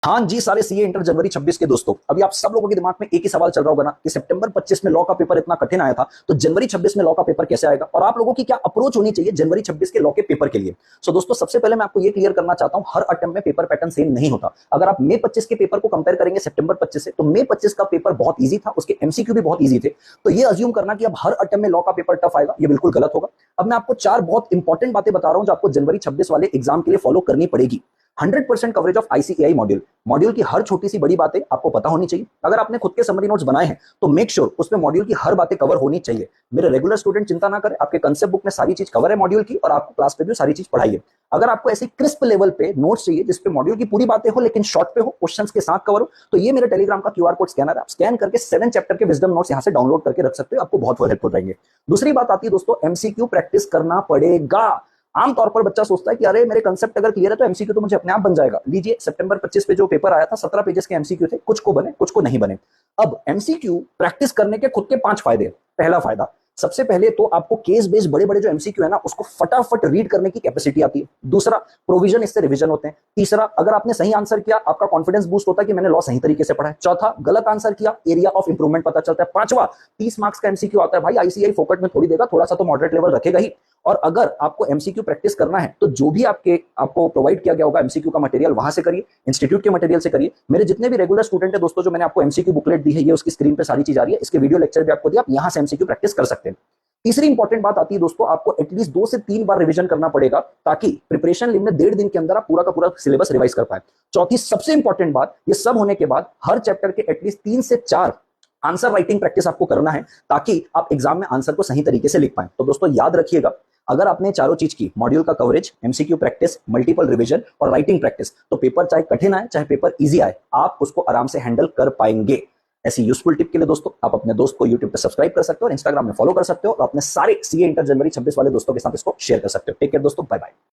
हाँ जी, सारे CA inter जनवरी 26 के दोस्तों, अभी आप सब लोगों के दिमाग में एक ही सवाल चल रहा होगा ना कि सितंबर 25 में लॉ का पेपर इतना कठिन आया था, तो जनवरी 26 में लॉ का पेपर कैसे आएगा और आप लोगों की क्या अप्रोच होनी चाहिए जनवरी 26 के लॉ के पेपर के लिए। सो दोस्तों, सबसे पहले मैं आपको ये क्लियर करना चाहता हूं, हर अटेम्प्ट में पेपर पैटर्न सेम नहीं होता। अगर आप मई 25 के पेपर को कंपेयर करेंगे सितंबर 25 से, तो मई 25 का पेपर बहुत ईजी था, उसके एमसीक्यू भी बहुत ईजी थे। तो ये अज्यूम करना कि अब हर अटेम्प्ट में लॉ का पेपर टफ आएगा, ये बिल्कुल गलत होगा। अब मैं आपको चार बहुत इंपॉर्टेंट बातें बता रहा हूं जो आपको जनवरी 26 वाले एग्जाम के लिए फॉलो करनी पड़ेगी। 100% coverage of ICAI module. Module की हर छोटी सी बड़ी बातें आपको पता होनी चाहिए। अगर आपने खुद के समरी नोट्स बनाए हैं तो मेक श्योर उसमें मॉड्यूल की हर बातें कवर होनी चाहिए। मेरे रेगुलर स्टूडेंट चिंता ना करें, आपके कंसेप्ट बुक में सारी चीज कवर है मॉड्यूल की, और आपको क्लास पे भी सारी चीज पढ़ाई है। अगर आपको ऐसी क्रिस्प लेवल पे नोट्स चाहिए जिसपे मॉड्यूल की पूरी बातें हो लेकिन शॉर्ट पे हो, क्वेश्चंस के साथ कवर हो, तो ये मेरे टेलीग्राम का क्यूआर कोड स्कैनर है, आप स्कैन करके 7 चैप्टर के विजडम नोट्स यहां से डाउनलोड करके रख सकते हो, आपको बहुत हेल्पफुल रहेंगे। दूसरी बात आती है दोस्तों, एमसीक्यू प्रैक्टिस करना पड़ेगा। आमतौर पर बच्चा सोचता है कि अरे मेरे कंसेप्ट अगर क्लियर है तो एमसीक्यू तो मुझे अपने आप बन जाएगा। लीजिए, सितंबर 25 पे जो पेपर आया था 17 पेजेस के एमसीक्यू थे, कुछ को बने कुछ को नहीं बने। अब एमसीक्यू प्रैक्टिस करने के खुद के 5 फायदे। पहला फायदा, सबसे पहले तो आपको केस बेस्ड बड़े बड़े जो एमसीक्यू है ना उसको फटाफट रीड करने की कैपेसिटी आती है। दूसरा, प्रोविजन, इससे रिवीजन होते हैं। तीसरा, अगर आपने सही आंसर किया आपका कॉन्फिडेंस बूस्ट होता है कि मैंने लॉ सही तरीके से पढ़ा है। चौथा, गलत आंसर किया, एरिया ऑफ इंप्रूवमेंट पता चलता है। पांचवा, 30 मार्क्स का एमसीक्यू आता है भाई, आईसीआई फोकट में थोड़ी देगा, थोड़ा सा तो मॉडरेट लेवल रखेगा ही। और अगर आपको एमसीक्यू प्रैक्टिस करना है तो जो भी आपको प्रोवाइड किया गया होगा एमसीक्यू का मटेरियल, वहां से करिए, इंस्टीट्यूट के मटेरियल से करिए। मेरे जितने भी रेगुलर स्टूडेंट है दोस्तों, जो मैंने आपको एमसीक्यू बुकलेट दी है, ये उसकी स्क्रीन पे सारी चीज आ रही है, इसके वीडियो लेक्चर भी आपको दिया, आप यहां से एमसीक्यू प्रैक्टिस कर सकते हैं। तीसरी इंपॉर्टेंट बात आती है दोस्तों, आपको एटलीस्ट 2 से 3 बार रिवीजन करना पड़ेगा ताकि प्रिपरेशन लीव में 1.5 दिन के अंदर आप पूरा का पूरा सिलेबस रिवाइज कर पाए। चौथी सबसे इंपॉर्टेंट बात, ये सब होने के बाद हर चैप्टर के एटलीस्ट 3 से 4 आंसर राइटिंग प्रैक्टिस आपको करना है ताकि आप एग्जाम में आंसर को सही तरीके से लिख पाए। तो दोस्तों याद रखिएगा, अगर आपने चारों चीज की, मॉड्यूल का coverage, MCQ practice, multiple revision और राइटिंग प्रैक्टिस, तो पेपर चाहे कठिन आए चाहे पेपर इजी आए, आप उसको आराम से हैंडल कर पाएंगे। ऐसी यूजफुल टिप के लिए दोस्तों आप अपने दोस्त को यूट्यूब पे सब्सक्राइब कर सकते हो और इंस्टाग्राम में फॉलो कर सकते हो, और अपने सारे सीए इंटर जनवरी 26 वाले दोस्तों के साथ इसको शेयर कर सकते हो। टेक केयर दोस्तों, बाय बाय।